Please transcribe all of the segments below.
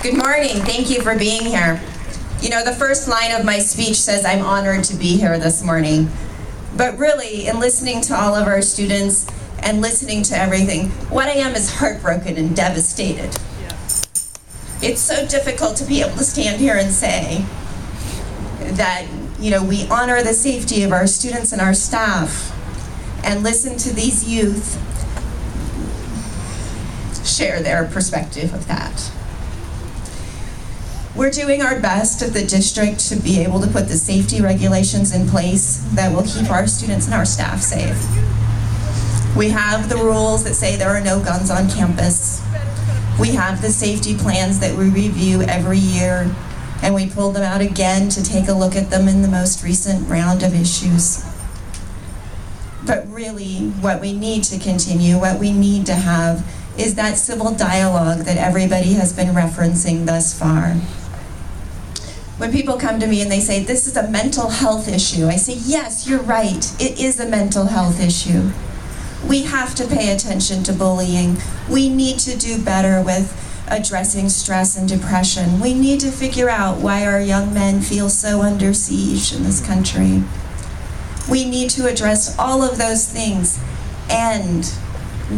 Good morning. Thank you for being here. You know, the first line of my speech says I'm honored to be here this morning. But really, in listening to all of our students and listening to everything, what I am is heartbroken and devastated. It's so difficult to be able to stand here and say that, you know, we honor the safety of our students and our staff and listen to these youth share their perspective of that. We're doing our best at the district to be able to put the safety regulations in place that will keep our students and our staff safe. We have the rules that say there are no guns on campus. We have the safety plans that we review every year, and we pulled them out again to take a look at them in the most recent round of issues. But really, what we need to continue, what we need to have, is that civil dialogue that everybody has been referencing thus far. When people come to me and they say, this is a mental health issue, I say, yes, you're right, it is a mental health issue. We have to pay attention to bullying. We need to do better with addressing stress and depression. We need to figure out why our young men feel so under siege in this country. We need to address all of those things, and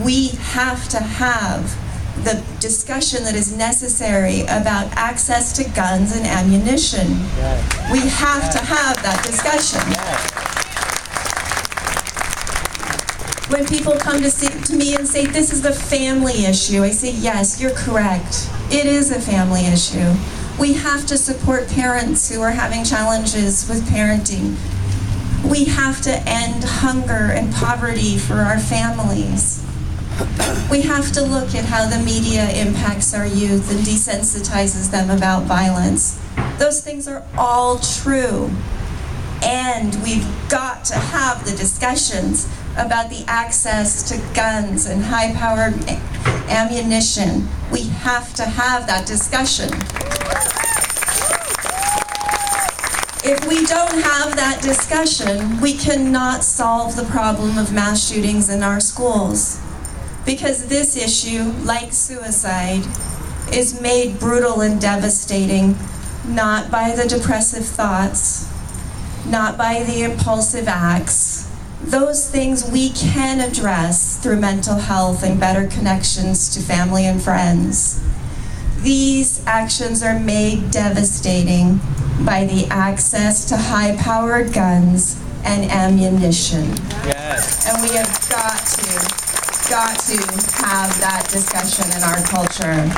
we have to have the discussion that is necessary about access to guns and ammunition. Yes. We have to have that discussion. Yes. When people come to me and say, this is a family issue, I say, yes, you're correct. It is a family issue. We have to support parents who are having challenges with parenting. We have to end hunger and poverty for our families. We have to look at how the media impacts our youth and desensitizes them about violence. Those things are all true. And we've got to have the discussions about the access to guns and high-powered ammunition. We have to have that discussion. If we don't have that discussion, we cannot solve the problem of mass shootings in our schools. Because this issue, like suicide, is made brutal and devastating not by the depressive thoughts, not by the impulsive acts. Those things we can address through mental health and better connections to family and friends. These actions are made devastating by the access to high-powered guns and ammunition. Yes. And we have got to have that discussion in our culture.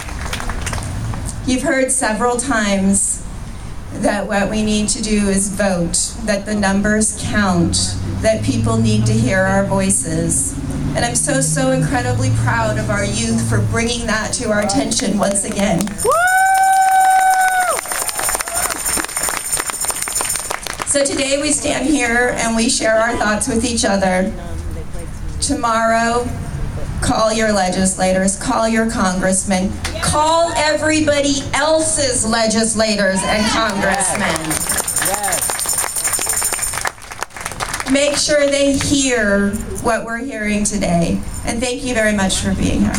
You've heard several times that what we need to do is vote, that the numbers count, that people need to hear our voices. And I'm so incredibly proud of our youth for bringing that to our attention once again. Woo! So today we stand here and we share our thoughts with each other. Tomorrow, call your legislators, call your congressmen, call everybody else's legislators and congressmen. Yes. Make sure they hear what we're hearing today. And thank you very much for being here.